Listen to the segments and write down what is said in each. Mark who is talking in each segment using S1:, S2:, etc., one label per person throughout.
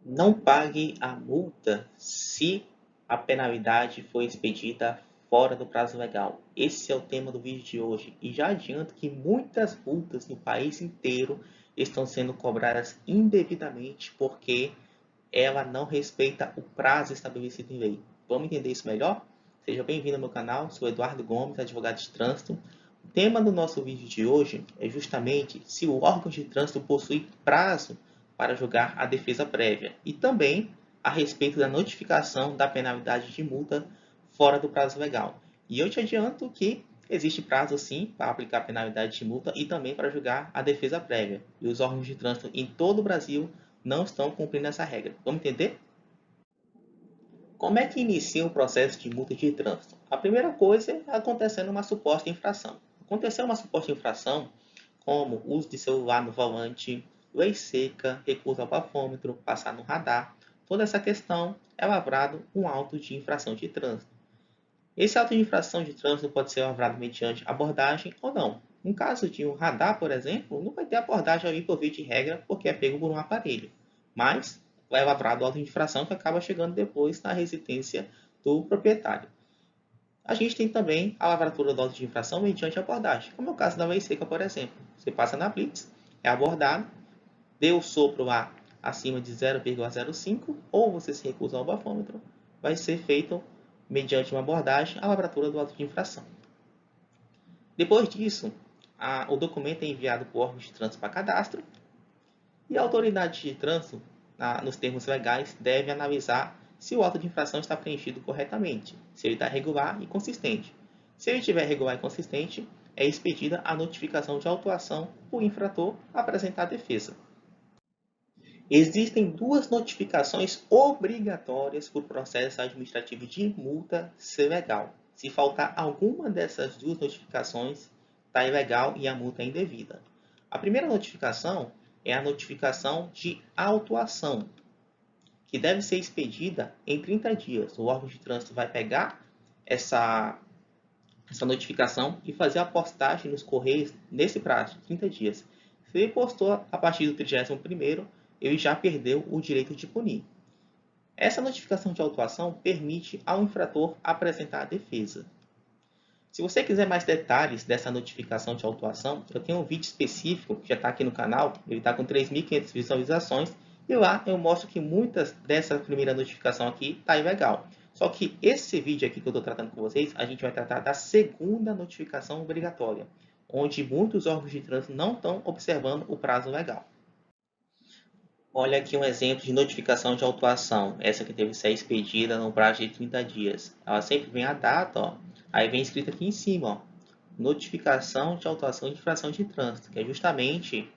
S1: Não pague a multa se a penalidade for expedida fora do prazo legal. Esse é o tema do vídeo de hoje. E já adianto que muitas multas no país inteiro estão sendo cobradas indevidamente porque ela não respeita o prazo estabelecido em lei. Vamos entender isso melhor? Seja bem-vindo ao meu canal, sou Eduardo Gomes, advogado de trânsito. O tema do nosso vídeo de hoje é justamente se o órgão de trânsito possui prazo para julgar a defesa prévia e também a respeito da notificação da penalidade de multa fora do prazo legal. E eu te adianto que existe prazo sim para aplicar a penalidade de multa e também para julgar a defesa prévia. E os órgãos de trânsito em todo o Brasil não estão cumprindo essa regra. Vamos entender? Como é que inicia o processo de multa de trânsito? A primeira coisa é acontecendo uma suposta infração. Aconteceu uma suposta infração, como uso de celular no volante, lei seca, recurso ao bafômetro, passar no radar. Toda essa questão é lavrado um auto de infração de trânsito. Esse auto de infração de trânsito pode ser lavrado mediante abordagem ou não. No caso de um radar, por exemplo, não vai ter abordagem ali por via de regra, porque é pego por um aparelho. Mas vai lavrado o auto de infração que acaba chegando depois na residência do proprietário. A gente tem também a lavratura do auto de infração mediante abordagem, como é o caso da lei seca, por exemplo. Você passa na blitz, é abordado, deu o sopro lá acima de 0,05 ou você se recusa ao bafômetro, vai ser feito mediante uma abordagem a lavratura do auto de infração. Depois disso, o documento é enviado para o órgão de trânsito para cadastro e a autoridade de trânsito, nos termos legais, deve analisar se o auto de infração está preenchido corretamente, se ele está regular e consistente. Se ele estiver regular e consistente, é expedida a notificação de autuação para o infrator apresentar a defesa. Existem duas notificações obrigatórias para o processo administrativo de multa ser legal. Se faltar alguma dessas duas notificações, está ilegal e a multa é indevida. A primeira notificação é a notificação de autuação, que deve ser expedida em 30 dias. O órgão de trânsito vai pegar essa notificação e fazer a postagem nos correios nesse prazo, 30 dias. Se ele postou a partir do 31º, ele já perdeu o direito de punir. Essa notificação de autuação permite ao infrator apresentar a defesa. Se você quiser mais detalhes dessa notificação de autuação, eu tenho um vídeo específico que já está aqui no canal, ele está com 3.500 visualizações, e lá eu mostro que muitas dessa primeira notificação aqui está ilegal. Só que esse vídeo aqui que eu estou tratando com vocês, a gente vai tratar da segunda notificação obrigatória, onde muitos órgãos de trânsito não estão observando o prazo legal. Olha aqui um exemplo de notificação de autuação. Essa que deve ser expedida no prazo de 30 dias. Ela sempre vem a data, ó. Aí vem escrito aqui em cima, ó. Notificação de autuação de infração de trânsito, que é justamente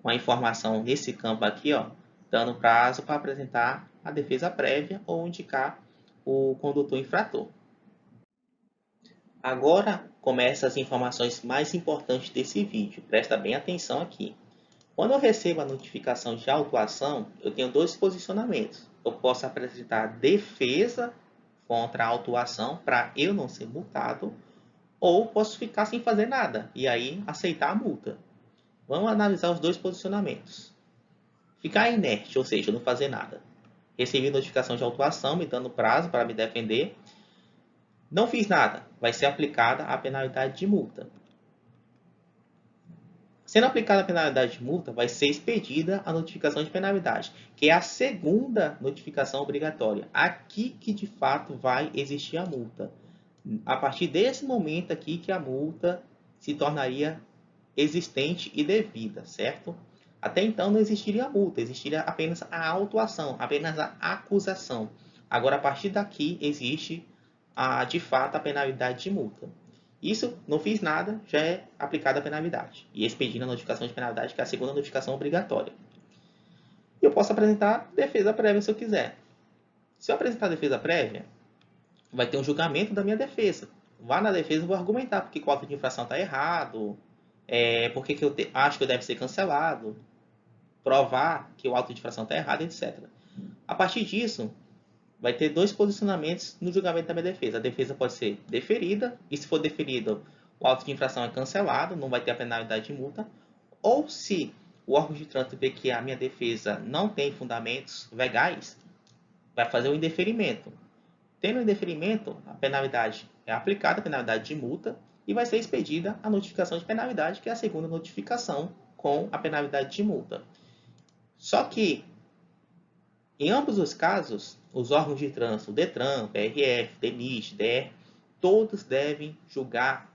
S1: uma informação nesse campo aqui, ó, dando prazo para apresentar a defesa prévia ou indicar o condutor infrator. Agora começam as informações mais importantes desse vídeo. Presta bem atenção aqui. Quando eu recebo a notificação de autuação, eu tenho dois posicionamentos. Eu posso apresentar defesa contra a autuação para eu não ser multado, ou posso ficar sem fazer nada e aí aceitar a multa. Vamos analisar os dois posicionamentos. Ficar inerte, ou seja, não fazer nada. Recebi notificação de autuação me dando prazo para me defender. Não fiz nada, vai ser aplicada a penalidade de multa. Sendo aplicada a penalidade de multa, vai ser expedida a notificação de penalidade, que é a segunda notificação obrigatória. Aqui que de fato vai existir a multa. A partir desse momento aqui que a multa se tornaria existente e devida, certo? Até então não existiria a multa, existiria apenas a autuação, apenas a acusação. Agora, a partir daqui, existe de fato a penalidade de multa. Isso, não fiz nada, já é aplicada a penalidade. E expedindo a notificação de penalidade, que é a segunda notificação obrigatória. E eu posso apresentar defesa prévia se eu quiser. Se eu apresentar defesa prévia, vai ter um julgamento da minha defesa. Vá na defesa e vou argumentar porque o auto de infração está errado, porque que eu acho que deve ser cancelado, provar que o auto de infração está errado, etc. A partir disso, vai ter dois posicionamentos no julgamento da minha defesa. A defesa pode ser deferida, e se for deferida, o auto de infração é cancelado, não vai ter a penalidade de multa. Ou se o órgão de trânsito vê que a minha defesa não tem fundamentos legais, vai fazer o indeferimento. Tendo o indeferimento, a penalidade é aplicada, a penalidade de multa, e vai ser expedida a notificação de penalidade, que é a segunda notificação com a penalidade de multa. Só que, em ambos os casos, os órgãos de trânsito, DETRAN, PRF, DENIT, DR, todos devem julgar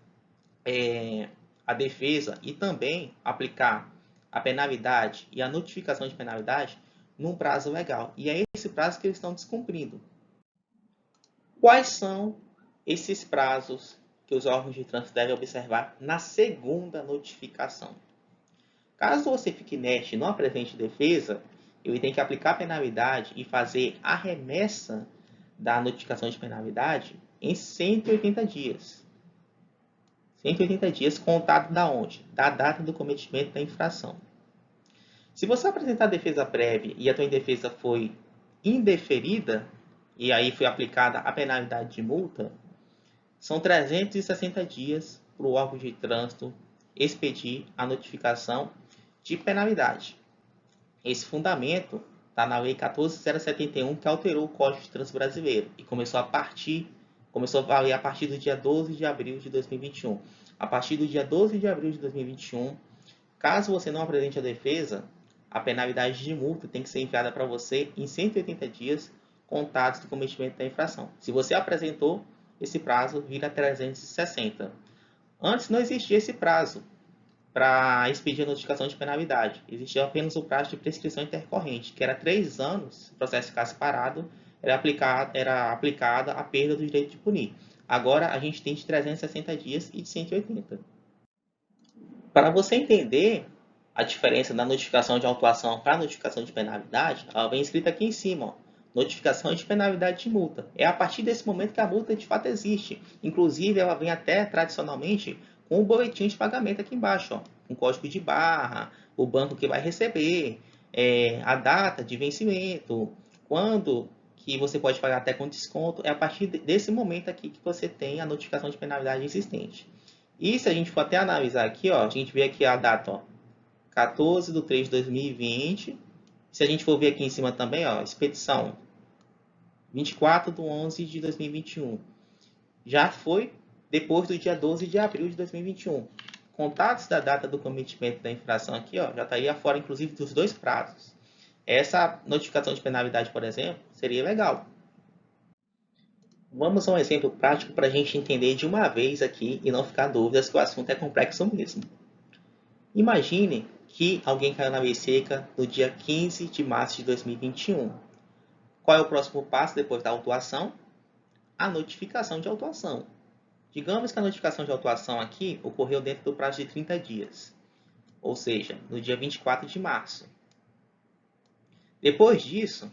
S1: a defesa e também aplicar a penalidade e a notificação de penalidade num prazo legal. E é esse prazo que eles estão descumprindo. Quais são esses prazos que os órgãos de trânsito devem observar na segunda notificação? Caso você fique inerte e não apresente defesa, ele tem que aplicar a penalidade e fazer a remessa da notificação de penalidade em 180 dias. 180 dias contado da onde? Da data do cometimento da infração. Se você apresentar defesa prévia e a tua indefesa foi indeferida, e aí foi aplicada a penalidade de multa, são 360 dias para o órgão de trânsito expedir a notificação de penalidade. Esse fundamento está na Lei 14.071, que alterou o Código de Trânsito Brasileiro e começou a valer a partir do dia 12 de abril de 2021. A partir do dia 12 de abril de 2021, caso você não apresente a defesa, a penalidade de multa tem que ser enviada para você em 180 dias contados do cometimento da infração. Se você apresentou, esse prazo vira 360. Antes não existia esse prazo para expedir a notificação de penalidade. Existia apenas o prazo de prescrição intercorrente, que era 3 anos, se o processo ficasse parado, era aplicada a perda do direito de punir. Agora a gente tem de 360 dias e de 180. Para você entender a diferença da notificação de autuação para a notificação de penalidade, ela vem escrita aqui em cima, ó, notificação de penalidade de multa. É a partir desse momento que a multa de fato existe. Inclusive, ela vem até tradicionalmente com o boletim de pagamento aqui embaixo, ó, com código de barra, o banco que vai receber, a data de vencimento, quando que você pode pagar até com desconto. É a partir desse momento aqui que você tem a notificação de penalidade existente. E se a gente for até analisar aqui, ó, a gente vê aqui a data, ó, 14 de 3 de 2020. Se a gente for ver aqui em cima também, ó, expedição 24 de 11 de 2021. Já foi depois do dia 12 de abril de 2021. Contatos da data do cometimento da infração aqui, ó, já estaria fora, inclusive, dos dois prazos. Essa notificação de penalidade, por exemplo, seria legal. Vamos a um exemplo prático para a gente entender de uma vez aqui e não ficar dúvidas que o assunto é complexo mesmo. Imagine que alguém caiu na lei seca no dia 15 de março de 2021. Qual é o próximo passo depois da autuação? A notificação de autuação. Digamos que a notificação de autuação aqui ocorreu dentro do prazo de 30 dias, ou seja, no dia 24 de março. Depois disso,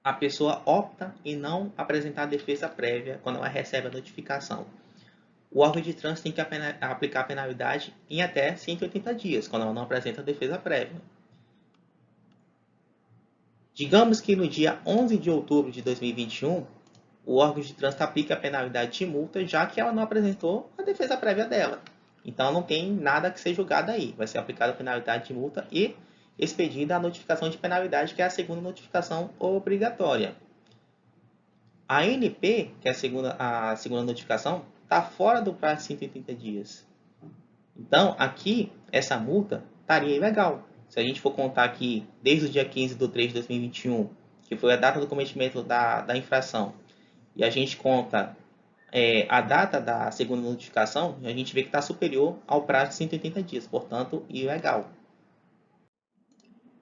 S1: a pessoa opta em não apresentar defesa prévia quando ela recebe a notificação. O órgão de trânsito tem que aplicar a penalidade em até 180 dias, quando ela não apresenta a defesa prévia. Digamos que no dia 11 de outubro de 2021, o órgão de trânsito aplica a penalidade de multa, já que ela não apresentou a defesa prévia dela. Então não tem nada que ser julgado aí. Vai ser aplicada a penalidade de multa e expedida a notificação de penalidade, que é a segunda notificação obrigatória. A NP, que é a segunda notificação, está fora do prazo de 180 dias. Então, aqui, essa multa estaria ilegal. Se a gente for contar aqui, desde o dia 15 de 3 de 2021, que foi a data do cometimento da infração, e a gente conta a data da segunda notificação, a gente vê que está superior ao prazo de 180 dias, portanto, ilegal.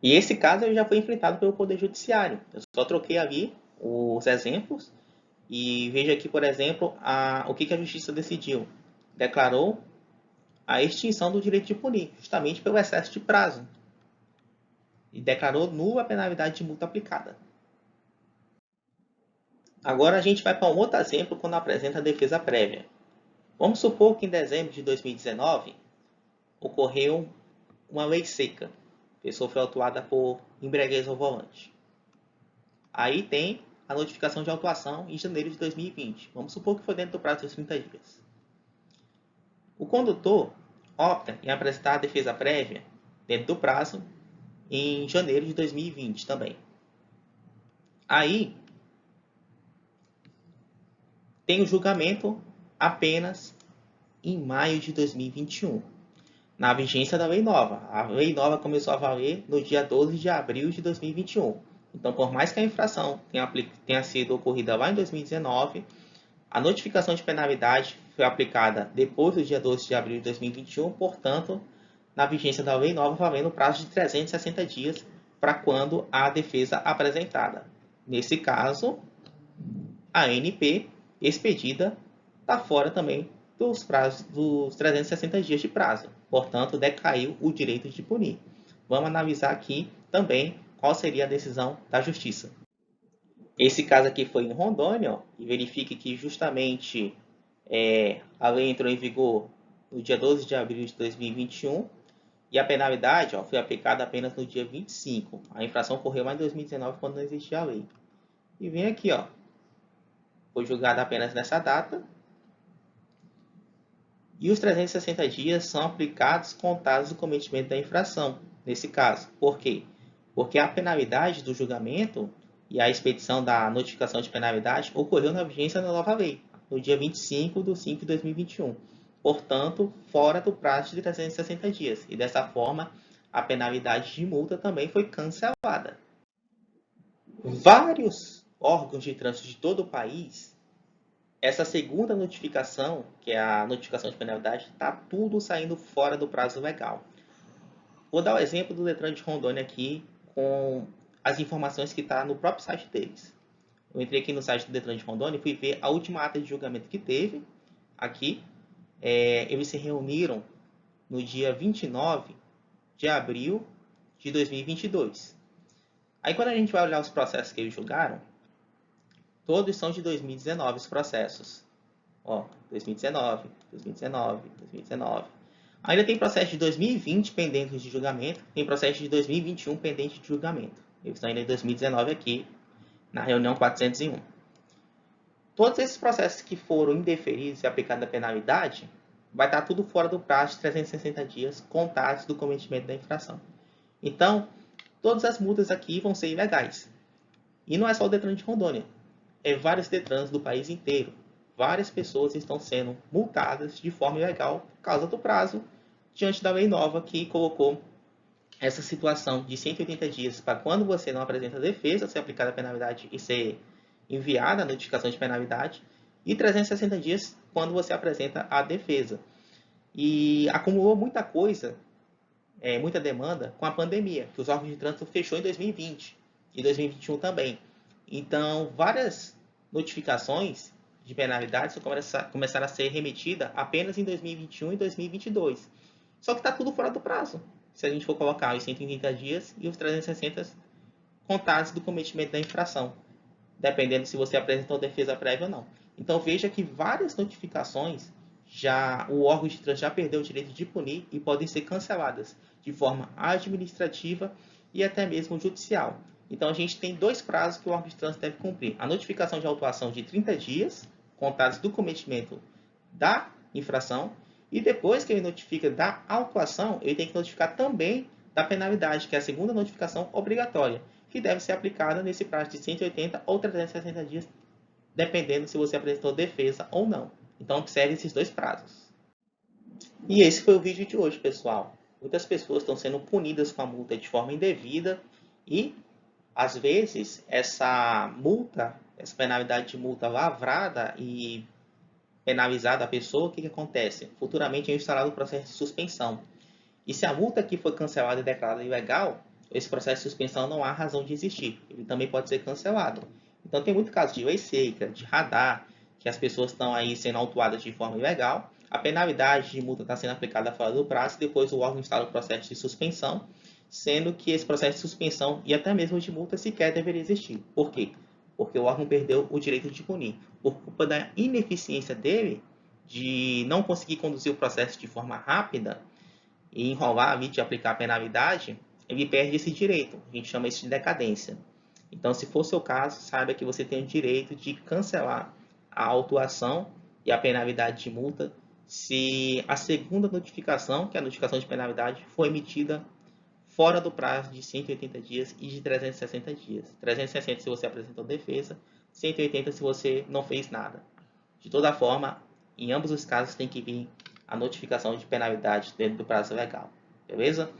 S1: E esse caso já foi enfrentado pelo Poder Judiciário. Eu só troquei ali os exemplos e veja aqui, por exemplo, o que a Justiça decidiu. Declarou a extinção do direito de punir, justamente pelo excesso de prazo. E declarou nula a penalidade de multa aplicada. Agora a gente vai para um outro exemplo quando apresenta a defesa prévia. Vamos supor que em dezembro de 2019 ocorreu uma lei seca. A pessoa foi autuada por embriaguez ao volante. Aí tem a notificação de autuação em janeiro de 2020. Vamos supor que foi dentro do prazo de 30 dias. O condutor opta em apresentar a defesa prévia dentro do prazo em janeiro de 2020 também. Aí tem o julgamento apenas em maio de 2021, na vigência da lei nova. A lei nova começou a valer no dia 12 de abril de 2021. Então, por mais que a infração tenha sido ocorrida lá em 2019, a notificação de penalidade foi aplicada depois do dia 12 de abril de 2021, portanto, na vigência da lei nova, valendo o prazo de 360 dias para quando a defesa apresentada. Nesse caso, a ANP expedida está fora também dos prazos dos 360 dias de prazo. Portanto, decaiu o direito de punir. Vamos analisar aqui também qual seria a decisão da Justiça. Esse caso aqui foi em Rondônia, ó, e verifique que justamente a lei entrou em vigor no dia 12 de abril de 2021 e a penalidade foi aplicada apenas no dia 25. A infração ocorreu lá em 2019, quando não existia a lei. E vem aqui, ó, foi julgada apenas nessa data. E os 360 dias são aplicados contados do cometimento da infração, nesse caso. Por quê? Porque a penalidade do julgamento e a expedição da notificação de penalidade ocorreu na vigência da nova lei, no dia 25 de 5 de 2021. Portanto, fora do prazo de 360 dias. E dessa forma, a penalidade de multa também foi cancelada. Vários órgãos de trânsito de todo o país, essa segunda notificação, que é a notificação de penalidade, está tudo saindo fora do prazo legal. Vou dar o exemplo do Detran de Rondônia aqui, com as informações que está no próprio site deles. Eu entrei aqui no site do Detran de Rondônia e fui ver a última ata de julgamento que teve aqui. Eles se reuniram no dia 29 de abril de 2022. Aí quando a gente vai olhar os processos que eles julgaram, todos são de 2019 os processos. Ó, 2019, 2019, 2019. Ainda tem processo de 2020 pendentes de julgamento, tem processo de 2021 pendente de julgamento. Eles estão ainda em 2019 aqui, na reunião 401. Todos esses processos que foram indeferidos e aplicada a penalidade, vai estar tudo fora do prazo de 360 dias contados do cometimento da infração. Então, todas as multas aqui vão ser ilegais. E não é só o Detran de Rondônia, é vários Detrans do país inteiro. Várias pessoas estão sendo multadas de forma ilegal por causa do prazo, diante da lei nova que colocou essa situação de 180 dias para quando você não apresenta defesa, ser aplicada a penalidade e ser enviada a notificação de penalidade, e 360 dias quando você apresenta a defesa. E acumulou muita coisa, muita demanda com a pandemia, que os órgãos de trânsito fechou em 2020 e 2021 também. Então, várias notificações de penalidades começaram a ser remetidas apenas em 2021 e 2022. Só que está tudo fora do prazo. Se a gente for colocar os 130 dias e os 360 contados do cometimento da infração, dependendo se você apresentou defesa prévia ou não. Então veja que várias notificações o órgão de trânsito já perdeu o direito de punir e podem ser canceladas de forma administrativa e até mesmo judicial. Então a gente tem dois prazos que o órgão de trânsito deve cumprir: a notificação de autuação de 30 dias, contados do cometimento da infração, e depois que ele notifica da autuação, ele tem que notificar também da penalidade, que é a segunda notificação obrigatória, que deve ser aplicada nesse prazo de 180 ou 360 dias, dependendo se você apresentou defesa ou não. Então observe esses dois prazos. E esse foi o vídeo de hoje, pessoal. Muitas pessoas estão sendo punidas com a multa de forma indevida e, às vezes, essa penalidade de multa lavrada e penalizada a pessoa, o que acontece? Futuramente é instalado o processo de suspensão. E se a multa aqui foi cancelada e declarada ilegal, esse processo de suspensão não há razão de existir. Ele também pode ser cancelado. Então tem muito caso de lei seca, de radar, que as pessoas estão aí sendo autuadas de forma ilegal. A penalidade de multa está sendo aplicada fora do prazo e depois o órgão instala o processo de suspensão, sendo que esse processo de suspensão e até mesmo de multa sequer deveria existir. Por quê? Porque o órgão perdeu o direito de punir. Por culpa da ineficiência dele, de não conseguir conduzir o processo de forma rápida e enrolar ali de aplicar a penalidade, ele perde esse direito. A gente chama isso de decadência. Então, se for o seu caso, saiba que você tem o direito de cancelar a autuação e a penalidade de multa se a segunda notificação, que é a notificação de penalidade, foi emitida fora do prazo de 180 dias e de 360 dias. 360 se você apresentou defesa, 180 se você não fez nada. De toda forma, em ambos os casos tem que vir a notificação de penalidade dentro do prazo legal. Beleza?